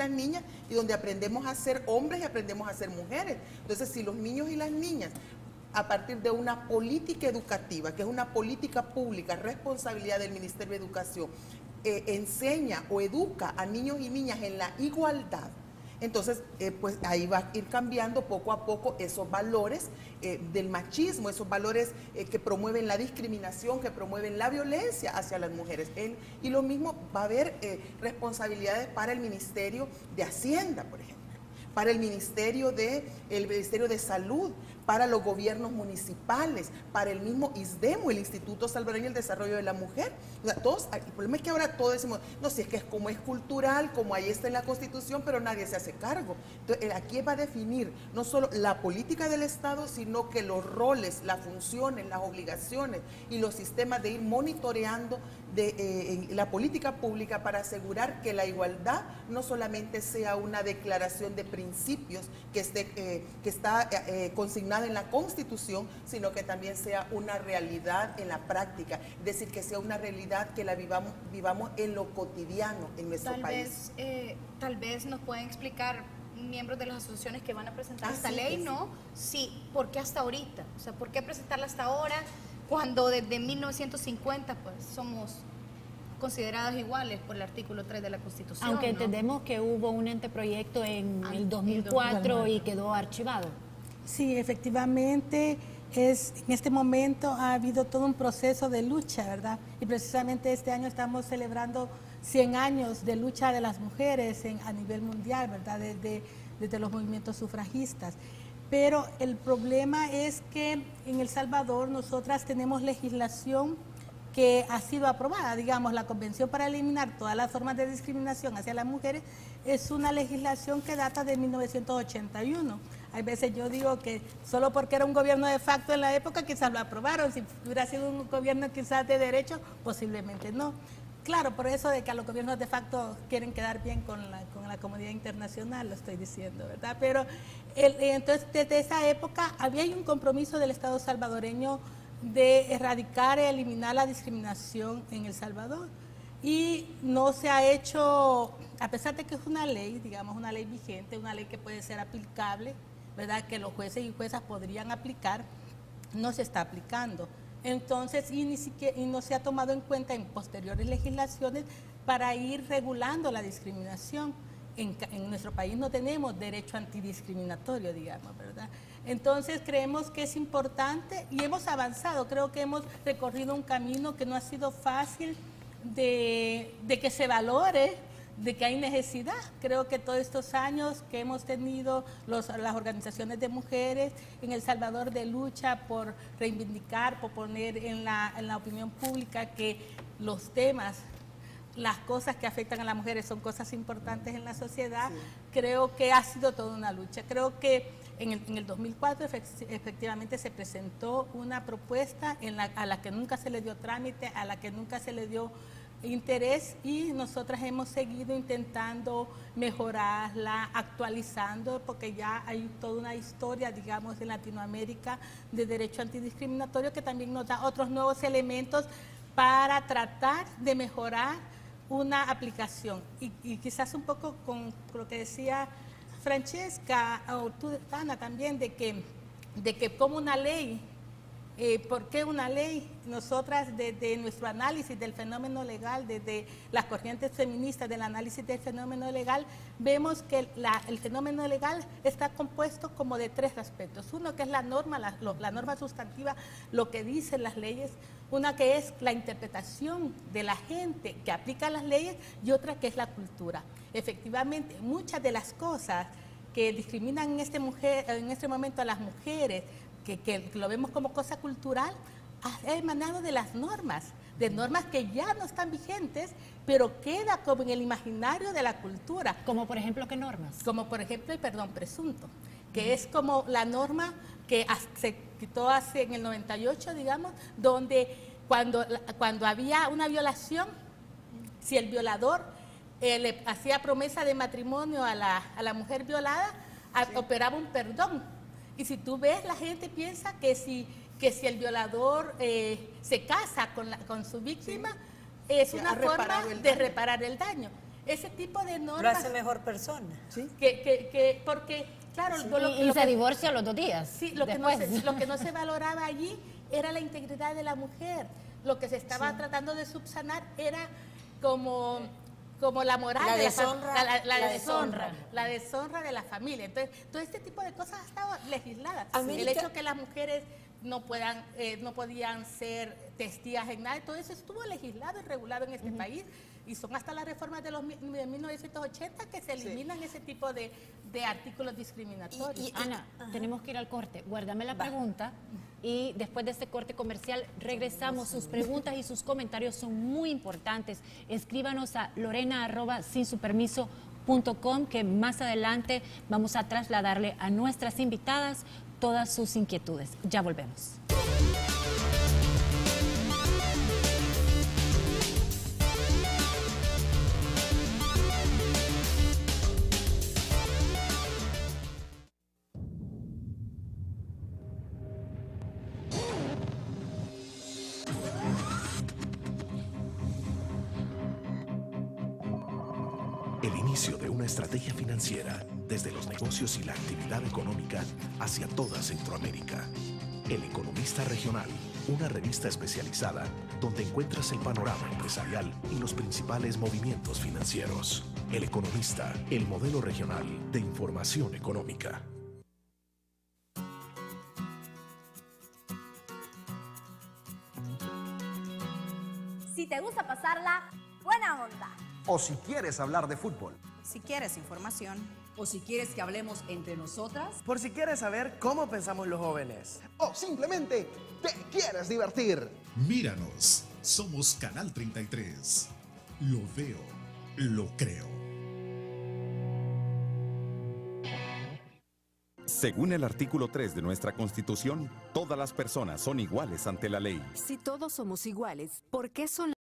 las niñas y donde aprendemos a ser hombres y aprendemos a ser mujeres. Entonces, si los niños y las niñas, a partir de una política educativa, que es una política pública, responsabilidad del Ministerio de Educación, enseña o educa a niños y niñas en la igualdad, entonces pues ahí va a ir cambiando poco a poco esos valores del machismo, esos valores que promueven la discriminación, que promueven la violencia hacia las mujeres. Y lo mismo va a haber responsabilidades para el Ministerio de Hacienda, por ejemplo, para el Ministerio de Salud, para los gobiernos municipales, para el mismo ISDEMU, el Instituto Salvadoreño del Desarrollo de la Mujer. O sea, todos, el problema es que ahora todos decimos, no, si es que es como es cultural, como ahí está en la Constitución, pero nadie se hace cargo. Entonces, aquí va a definir no solo la política del Estado, sino que los roles, las funciones, las obligaciones y los sistemas de ir monitoreando la política pública para asegurar que la igualdad no solamente sea una declaración de principios que está consignada en la Constitución, sino que también sea una realidad en la práctica, es decir, que sea una realidad que la vivamos en lo cotidiano en nuestro país. Tal vez nos pueden explicar miembros de las asociaciones que van a presentar esta ley, ¿no? Sí, ¿por qué hasta ahorita? O sea, ¿por qué presentarla hasta ahora cuando desde 1950 pues somos consideradas iguales por el artículo 3 de la Constitución? Aunque entendemos que hubo un anteproyecto en el 2004 y quedó archivado. Sí, efectivamente, en este momento ha habido todo un proceso de lucha, ¿verdad? Y precisamente este año estamos celebrando 100 años de lucha de las mujeres a nivel mundial, ¿verdad? Desde los movimientos sufragistas. Pero el problema es que en El Salvador nosotras tenemos legislación que ha sido aprobada, digamos, la Convención para eliminar todas las formas de discriminación hacia las mujeres es una legislación que data de 1981. Hay veces yo digo que solo porque era un gobierno de facto en la época quizás lo aprobaron, si hubiera sido un gobierno quizás de derecho, posiblemente no. Claro, por eso de que a los gobiernos de facto quieren quedar bien con la comunidad internacional, lo estoy diciendo, ¿verdad? Pero entonces desde esa época había un compromiso del Estado salvadoreño de erradicar e eliminar la discriminación en El Salvador. Y no se ha hecho, a pesar de que es una ley, digamos, una ley vigente, una ley que puede ser aplicable, ¿verdad? Que los jueces y juezas podrían aplicar, no se está aplicando. Entonces, y no se ha tomado en cuenta en posteriores legislaciones para ir regulando la discriminación. En nuestro país no tenemos derecho antidiscriminatorio, digamos, ¿verdad? Entonces creemos que es importante y hemos avanzado, creo que hemos recorrido un camino que no ha sido fácil de que se valore, de que hay necesidad. Creo que todos estos años que hemos tenido las organizaciones de mujeres en El Salvador de lucha por reivindicar, por poner en la opinión pública que los temas, las cosas que afectan a las mujeres son cosas importantes en la sociedad, sí. Creo que ha sido toda una lucha. Creo que en el 2004 efectivamente se presentó una propuesta a la que nunca se le dio trámite, a la que nunca se le dio interés y nosotras hemos seguido intentando mejorarla, actualizando, porque ya hay toda una historia, digamos, en Latinoamérica de derecho antidiscriminatorio que también nos da otros nuevos elementos para tratar de mejorar una aplicación. Y quizás un poco con lo que decía Francesca, o tú, Ana, también, de que como una ley, ¿por qué una ley? Nosotras desde nuestro análisis del fenómeno legal, desde las corrientes feministas del análisis del fenómeno legal, vemos que el fenómeno legal está compuesto como de tres aspectos. Uno que es la norma, la norma sustantiva, lo que dicen las leyes, una que es la interpretación de la gente que aplica las leyes y otra que es la cultura. Efectivamente, muchas de las cosas que discriminan en este momento a las mujeres, que lo vemos como cosa cultural, ha emanado de las normas, de normas que ya no están vigentes, pero queda como en el imaginario de la cultura. Como por ejemplo, ¿qué normas? Como por ejemplo el perdón presunto, que es como la norma que se quitó hace en el 98, digamos, donde cuando había una violación, si el violador le hacía promesa de matrimonio a la mujer violada, sí, operaba un perdón. Y si tú ves, la gente piensa que si el violador se casa con su víctima, sí, es una forma de reparar el daño. ese tipo de Lo normas. hace mejor persona. ¿Sí? Porque, claro, Y se divorcia a los 2 días. Sí, lo que no se valoraba allí era la integridad de la mujer. Lo que se estaba tratando de subsanar era como la moral, La de deshonra, la deshonra de la familia. Entonces, todo este tipo de cosas ha estado legisladas. América- El hecho que las mujeres no podían ser testigos en nada, todo eso estuvo legislado y regulado en este país. Y son hasta las reformas de 1980 que se eliminan ese tipo de artículos discriminatorios. Ana, tenemos que ir al corte. Guárdame la pregunta y después de este corte comercial regresamos. Sus preguntas y sus comentarios son muy importantes. Escríbanos a lorena@sinsupermiso.com, que más adelante vamos a trasladarle a nuestras invitadas todas sus inquietudes. Ya volvemos. El inicio de una estrategia financiera desde los negocios y la actividad económica hacia toda Centroamérica. El Economista Regional, una revista especializada donde encuentras el panorama empresarial y los principales movimientos financieros. El Economista, el modelo regional de información económica. Si te gusta pasarla, buena onda. O si quieres hablar de fútbol. Si quieres información. O si quieres que hablemos entre nosotras. Por si quieres saber cómo pensamos los jóvenes. O simplemente te quieres divertir. Míranos, somos Canal 33. Lo veo, lo creo. Según el artículo 3 de nuestra Constitución, todas las personas son iguales ante la ley. Si todos somos iguales, ¿por qué son